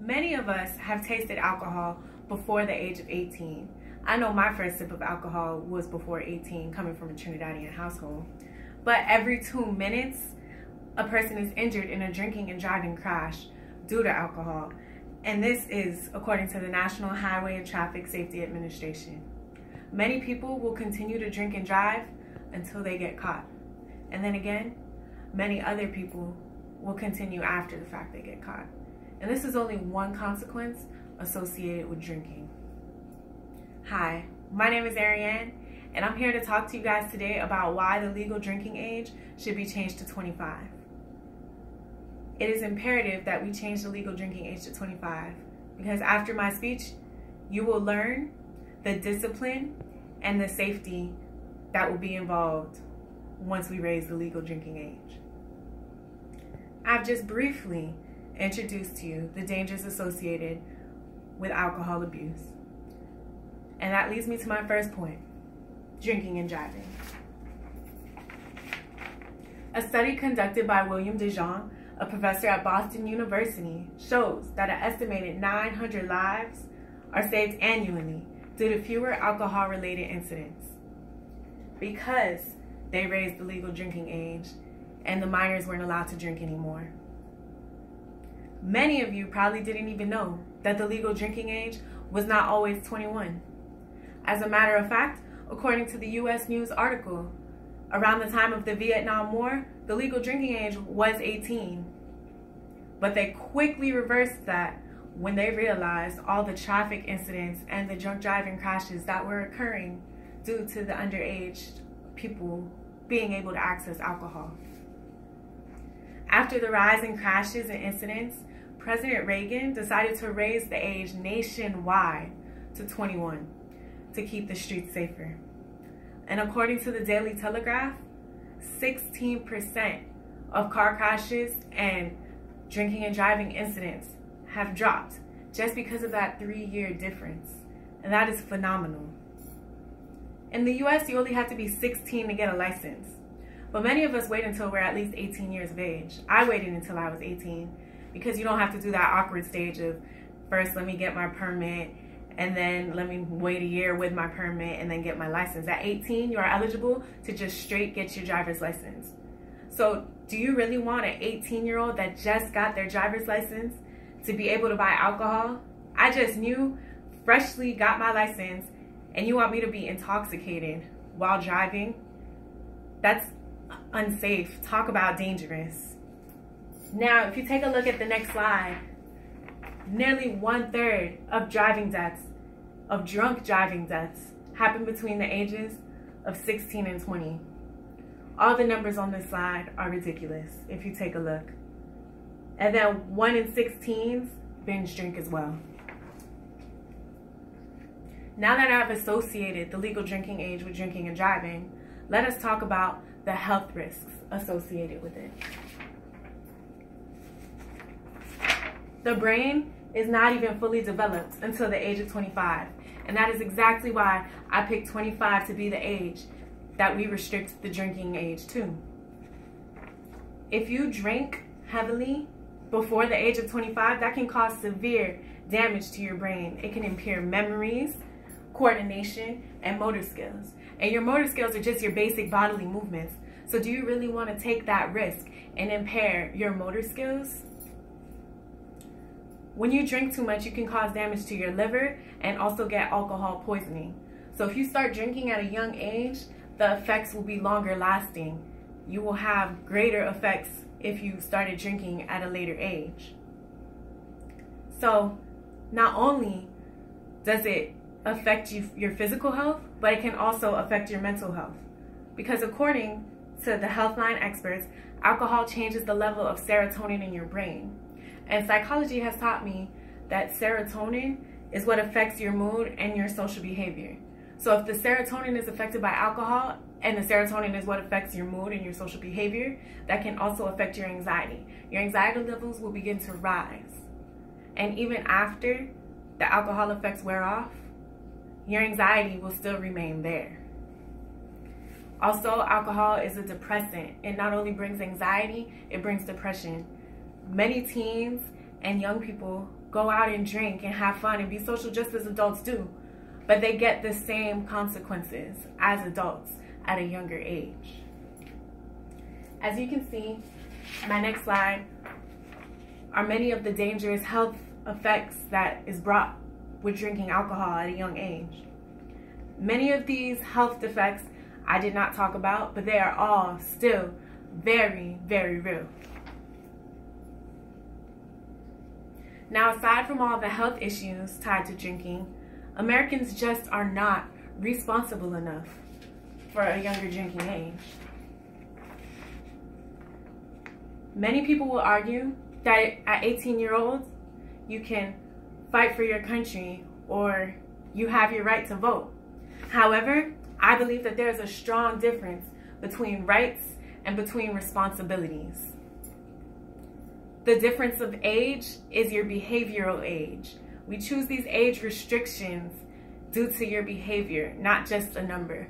Many of us have tasted alcohol before the age of 18. I know my first sip of alcohol was before 18, coming from a Trinidadian household. But every 2 minutes, a person is injured in a drinking and driving crash due to alcohol. And this is according to the National Highway and Traffic Safety Administration. Many people will continue to drink and drive until they get caught. And then again, many other people will continue after the fact they get caught. And this is only one consequence associated with drinking. Hi, my name is Ariane, and I'm here to talk to you guys today about why the legal drinking age should be changed to 25. It is imperative that we change the legal drinking age to 25 because after my speech, you will learn the discipline and the safety that will be involved once we raise the legal drinking age. I've just briefly introduced to you the dangers associated with alcohol abuse. And that leads me to my first point, drinking and driving. A study conducted by William DeJong, a professor at Boston University, shows that an estimated 900 lives are saved annually due to fewer alcohol-related incidents because they raised the legal drinking age and the minors weren't allowed to drink anymore. Many of you probably didn't even know that the legal drinking age was not always 21. As a matter of fact, according to the U.S. News article, around the time of the Vietnam War, the legal drinking age was 18. But they quickly reversed that when they realized all the traffic incidents and the drunk driving crashes that were occurring due to the underage people being able to access alcohol. After the rise in crashes and incidents, President Reagan decided to raise the age nationwide to 21 to keep the streets safer. And according to the Daily Telegraph, 16% of car crashes and drinking and driving incidents have dropped just because of that 3-year difference. And that is phenomenal. In the US, you only have to be 16 to get a license. But many of us wait until we're at least 18 years of age. I waited until I was 18 because you don't have to do that awkward stage of first let me get my permit and then let me wait a year with my permit and then get my license. At 18, you are eligible to just straight get your driver's license. So do you really want an 18-year-old that just got their driver's license to be able to buy alcohol? I just freshly got my license and you want me to be intoxicated while driving? That's unsafe. Talk about dangerous. Now, if you take a look at the next slide, nearly 1/3 of driving deaths, of drunk driving deaths, happen between the ages of 16 and 20. All the numbers on this slide are ridiculous if you take a look. And then 1 in 6 teens binge drink as well. Now that I've associated the legal drinking age with drinking and driving, let us talk about the health risks associated with it. The brain is not even fully developed until the age of 25. And that is exactly why I picked 25 to be the age that we restrict the drinking age to. If you drink heavily before the age of 25, that can cause severe damage to your brain. It can impair memories, coordination, and motor skills. And your motor skills are just your basic bodily movements. So do you really want to take that risk and impair your motor skills? When you drink too much, you can cause damage to your liver and also get alcohol poisoning. So if you start drinking at a young age, the effects will be longer lasting. You will have greater effects if you started drinking at a later age. So not only does it affect your physical health, but it can also affect your mental health. Because according to the Healthline experts, alcohol changes the level of serotonin in your brain. And psychology has taught me that serotonin is what affects your mood and your social behavior. So if the serotonin is affected by alcohol and the serotonin is what affects your mood and your social behavior, that can also affect your anxiety. Your anxiety levels will begin to rise. And even after the alcohol effects wear off, your anxiety will still remain there. Also, alcohol is a depressant. It not only brings anxiety, it brings depression. Many teens and young people go out and drink and have fun and be social just as adults do, but they get the same consequences as adults at a younger age. As you can see, my next slide are many of the dangerous health effects that is brought with drinking alcohol at a young age. Many of these health defects I did not talk about, but they are all still very, very real. Now, aside from all the health issues tied to drinking, Americans just are not responsible enough for a younger drinking age. Many people will argue that at 18-year-olds, you can fight for your country or you have your right to vote. However, I believe that there's a strong difference between rights and between responsibilities. The difference of age is your behavioral age. We choose these age restrictions due to your behavior, not just a number.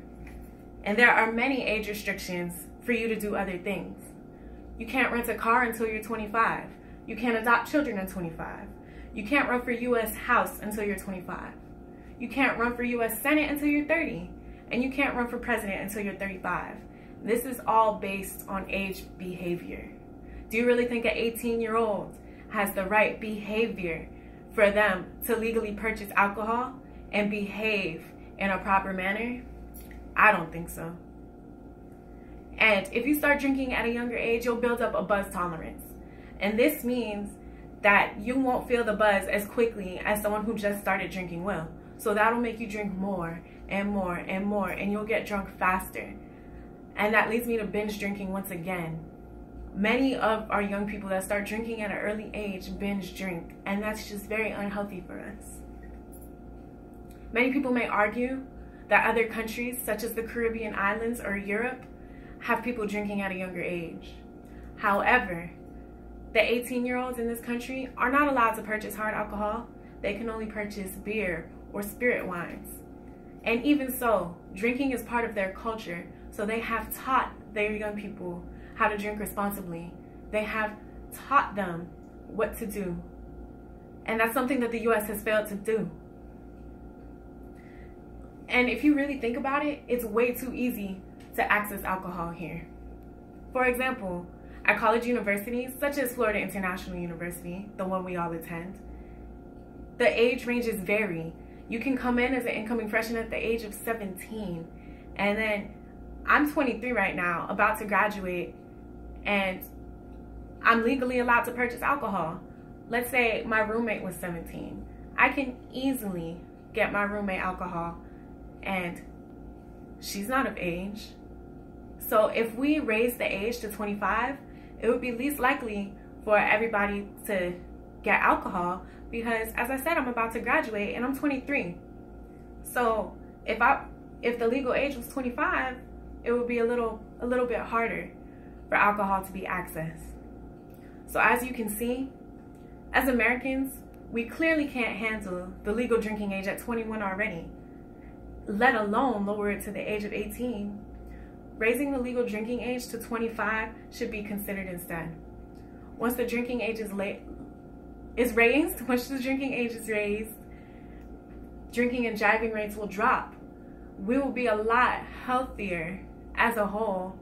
And there are many age restrictions for you to do other things. You can't rent a car until you're 25. You can't adopt children until 25. You can't run for U.S. House until you're 25. You can't run for U.S. Senate until you're 30. And you can't run for president until you're 35. This is all based on age behavior. Do you really think an 18-year-old has the right behavior for them to legally purchase alcohol and behave in a proper manner? I don't think so. And if you start drinking at a younger age, you'll build up a buzz tolerance. And this means that you won't feel the buzz as quickly as someone who just started drinking will. So that'll make you drink more and more and more, and you'll get drunk faster. And that leads me to binge drinking once again. Many of our young people that start drinking at an early age binge drink, and that's just very unhealthy for us. Many people may argue that other countries, such as the Caribbean islands or Europe, have people drinking at a younger age. However, the 18-year-olds in this country are not allowed to purchase hard alcohol. They can only purchase beer or spirit wines. And even so, drinking is part of their culture, so they have taught their young people how to drink responsibly. They have taught them what to do. And that's something that the U.S. has failed to do. And if you really think about it, it's way too easy to access alcohol here. For example, at college universities, such as Florida International University, the one we all attend, the age ranges vary. You can come in as an incoming freshman at the age of 17, and then I'm 23 right now, about to graduate, and I'm legally allowed to purchase alcohol. Let's say my roommate was 17. I can easily get my roommate alcohol, and she's not of age. So if we raise the age to 25, it would be least likely for everybody to get alcohol, because as I said, I'm about to graduate and I'm 23. So if the legal age was 25, it would be a little bit harder for alcohol to be accessed. So as you can see, as Americans, we clearly can't handle the legal drinking age at 21 already, let alone lower it to the age of 18. Raising the legal drinking age to 25 should be considered instead. Once the drinking age is raised, drinking and driving rates will drop. We will be a lot healthier as a whole,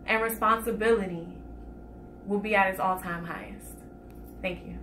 and responsibility will be at its all-time highest. Thank you.